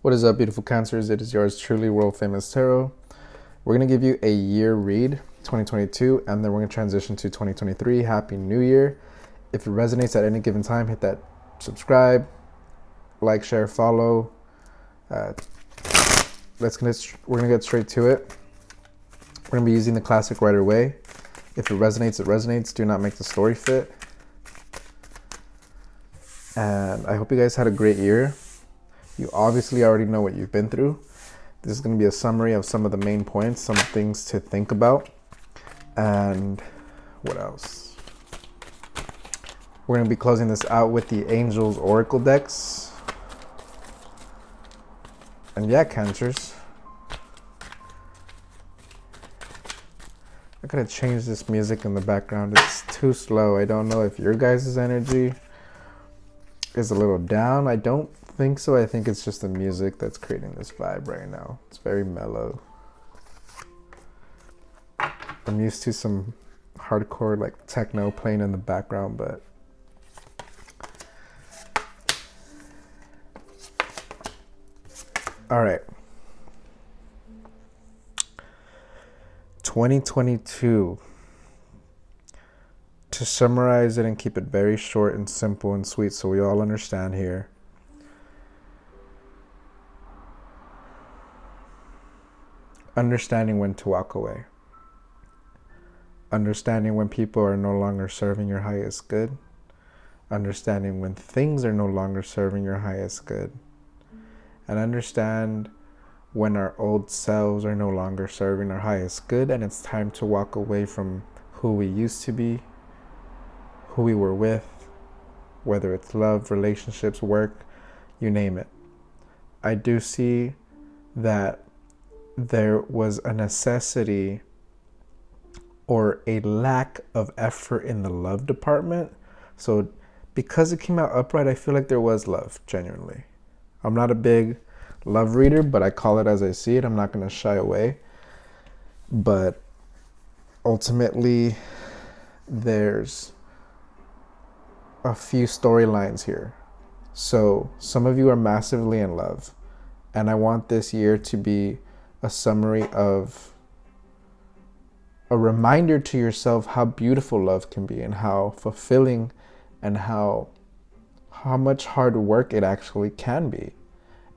What is up, beautiful Cancers? It is yours truly, World Famous Tarot. We're going to give you a year read, 2022, and then we're going to transition to 2023. Happy New Year. If it resonates at any given time, hit that subscribe, like, share, follow. We're going to get straight to it. We're going to be using the classic Rider Way. If it resonates, it resonates. Do not make the story fit. And I hope you guys had a great year. You obviously already know what you've been through. This is going to be a summary of some of the main points, some things to think about. And what else? We're going to be closing this out with the Angels Oracle decks. And yeah, Cancers. I gotta change this music in the background. It's too slow. I don't know if your guys' energy is a little down. I don't think so. I think it's just the music that's creating this vibe right now. It's very mellow. I'm used to some hardcore like techno playing in the background, but all right. 2022. To summarize it and keep it very short and simple and sweet so we all understand here. Understanding when to walk away. Understanding when people are no longer serving your highest good. Understanding when things are no longer serving your highest good. And understand when our old selves are no longer serving our highest good and it's time to walk away from who we used to be, who we were with, whether it's love, relationships, work, you name it. I do see that there was a necessity or a lack of effort in the love department. So because it came out upright, I feel like there was love, genuinely. I'm not a big love reader, but I call it as I see it. I'm not going to shy away. But ultimately, there's a few storylines here. So some of you are massively in love. And I want this year to be a summary of a reminder to yourself how beautiful love can be and how fulfilling and how much hard work it actually can be.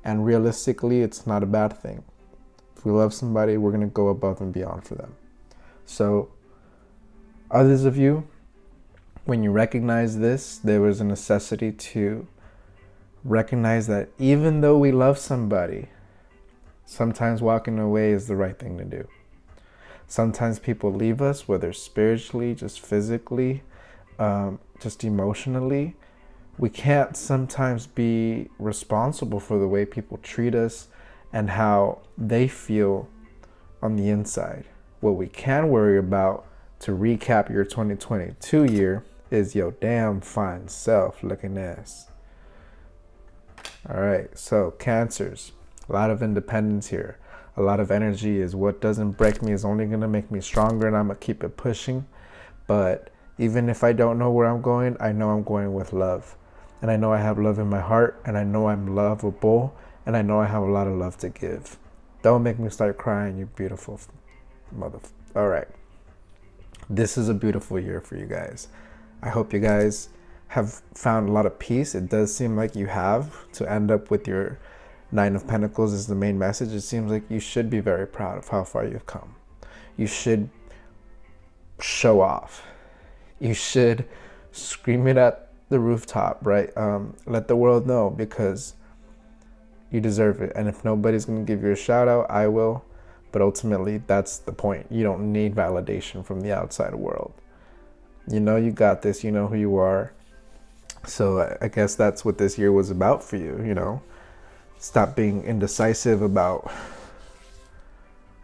And realistically, it's not a bad thing. If we love somebody, we're going to go above and beyond for them. So others of you, when you recognize this, there was a necessity to recognize that even though we love somebody, sometimes walking away is the right thing to do. Sometimes people leave us, whether spiritually, just physically, just emotionally. We can't sometimes be responsible for the way people treat us and how they feel on the inside. What we can worry about, to recap your 2022 year, is your damn fine self looking ass. All right, so Cancers, a lot of independence here. A lot of energy is what doesn't break me is only going to make me stronger, and I'm going to keep it pushing. But even if I don't know where I'm going, I know I'm going with love. And I know I have love in my heart, and I know I'm lovable, and I know I have a lot of love to give. Don't make me start crying, you beautiful mother. All right. This is a beautiful year for you guys. I hope you guys have found a lot of peace. It does seem like you have. To end up with your 9 of Pentacles is the main message. It seems like you should be very proud of how far you've come. You should show off. You should scream it at the rooftop, right? Let the world know, because you deserve it. And if nobody's going to give you a shout out, I will. But ultimately, that's the point. You don't need validation from the outside world. You know you got this. You know who you are. So I guess that's what this year was about for you, you know. Stop being indecisive about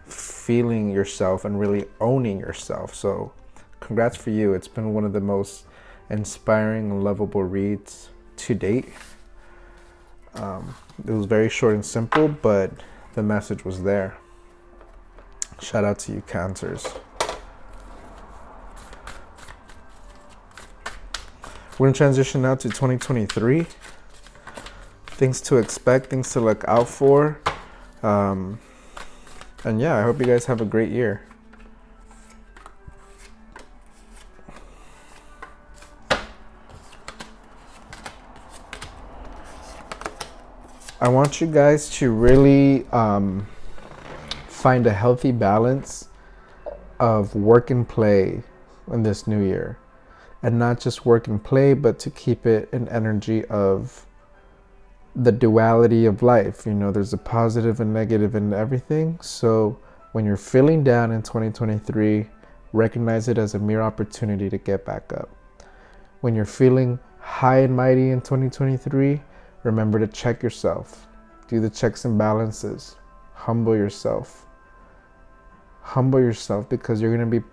feeling yourself and really owning yourself. So congrats for you. It's been one of the most inspiring and lovable reads to date. It was very short and simple, but the message was there. Shout out to you, Cancers. We're going to transition now to 2023. things to expect, things to look out for. And yeah, I hope you guys have a great year. I want you guys to really find a healthy balance of work and play in this new year. And not just work and play, but to keep it an energy of the duality of life. You know, there's a positive and negative in everything. So when you're feeling down in 2023, recognize it as a mere opportunity to get back up. When you're feeling high and mighty in 2023, remember to check yourself. Do the checks and balances. Humble yourself. Humble yourself, because you're going to be...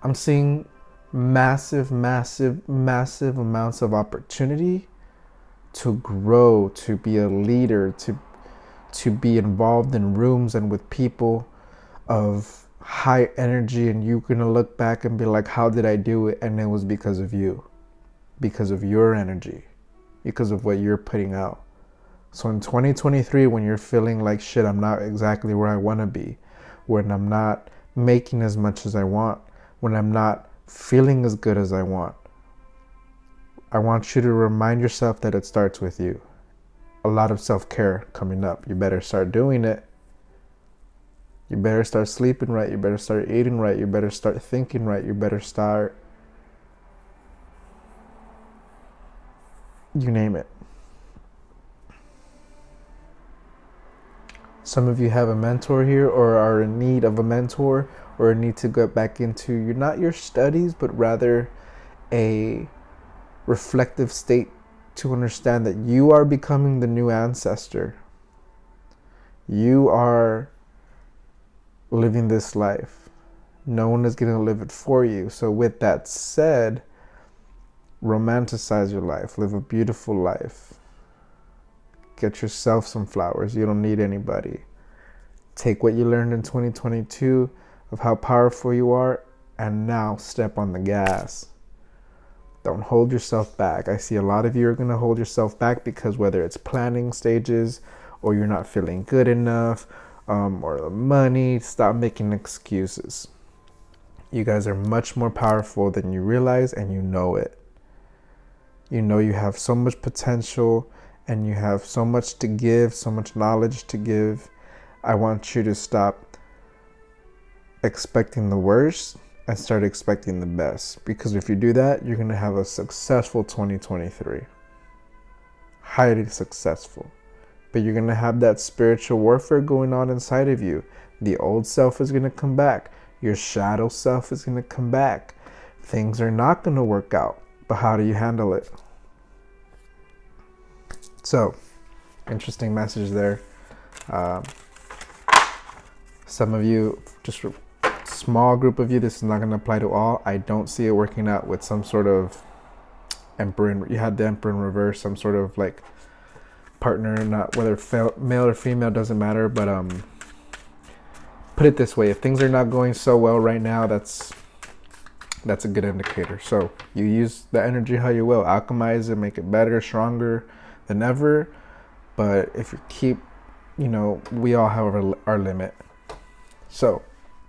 I'm seeing massive amounts of opportunity to grow, to be a leader, to be involved in rooms and with people of high energy, and you're going to look back and be like, how did I do it? And it was because of you, because of your energy, because of what you're putting out. So in 2023, when you're feeling like shit, I'm not exactly where I want to be, when I'm not making as much as I want, when I'm not feeling as good as I want you to remind yourself that it starts with you. A lot of self-care coming up. You better start doing it. You better start sleeping right. You better start eating right. You better start thinking right. You better start... you name it. Some of you have a mentor here, or are in need of a mentor, or need to get back into not your studies, but rather a reflective state to understand that you are becoming the new ancestor. You are living this life. No one is going to live it for you. So with that said, romanticize your life. Live a beautiful life. Get yourself some flowers. You don't need anybody. Take what you learned in 2022 of how powerful you are, and now step on the gas. Don't hold yourself back. I see a lot of you are going to hold yourself back because whether it's planning stages, or you're not feeling good enough, or the money, stop making excuses. You guys are much more powerful than you realize, and you know it. You know you have so much potential, and you have so much to give, so much knowledge to give. I want you to stop expecting the worst and start expecting the best. Because if you do that, you're going to have a successful 2023. Highly successful. But you're going to have that spiritual warfare going on inside of you. The old self is going to come back. Your shadow self is going to come back. Things are not going to work out. But how do you handle it? So, interesting message there. Some of you, just a small group of you, this is not going to apply to all. I don't see it working out with some sort of emperor. You had the emperor in reverse, some sort of like partner, not whether male or female, doesn't matter. But put it this way: if things are not going so well right now, that's a good indicator. So you use the energy how you will, alchemize it, make it better, stronger than ever. But if you keep, we all have our limit. So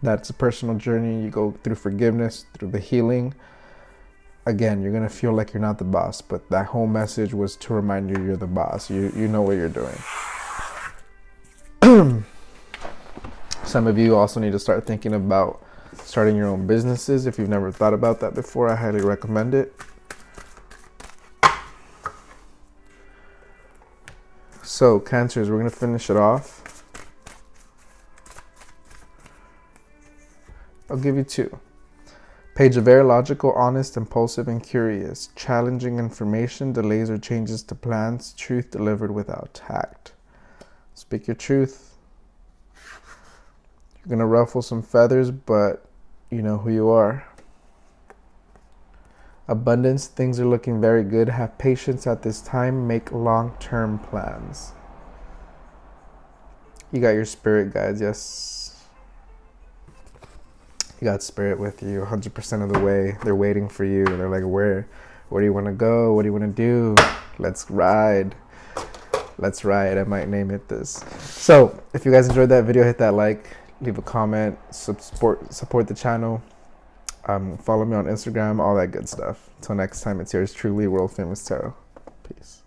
that's a personal journey. You go through forgiveness, through the healing. Again, you're going to feel like you're not the boss, but that whole message was to remind you you're the boss. You know what you're doing. Some of you also need to start thinking about starting your own businesses. If you've never thought about that before, I highly recommend it. So, Cancers, we're going to finish it off. I'll give you 2. Page of Air, logical, honest, impulsive, and curious. Challenging information, delays or changes to plans. Truth delivered without tact. Speak your truth. You're going to ruffle some feathers, but you know who you are. Abundance, things are looking very good. Have patience at this time. Make long-term plans. You got your spirit guides, yes. You got spirit with you 100% of the way. They're waiting for you. They're like, where do you want to go? What do you want to do? Let's ride. Let's ride. I might name it this. So if you guys enjoyed that video, hit that like, leave a comment, support the channel. Follow me on Instagram, all that good stuff. Till next time, it's yours truly, World Famous Tarot. Peace.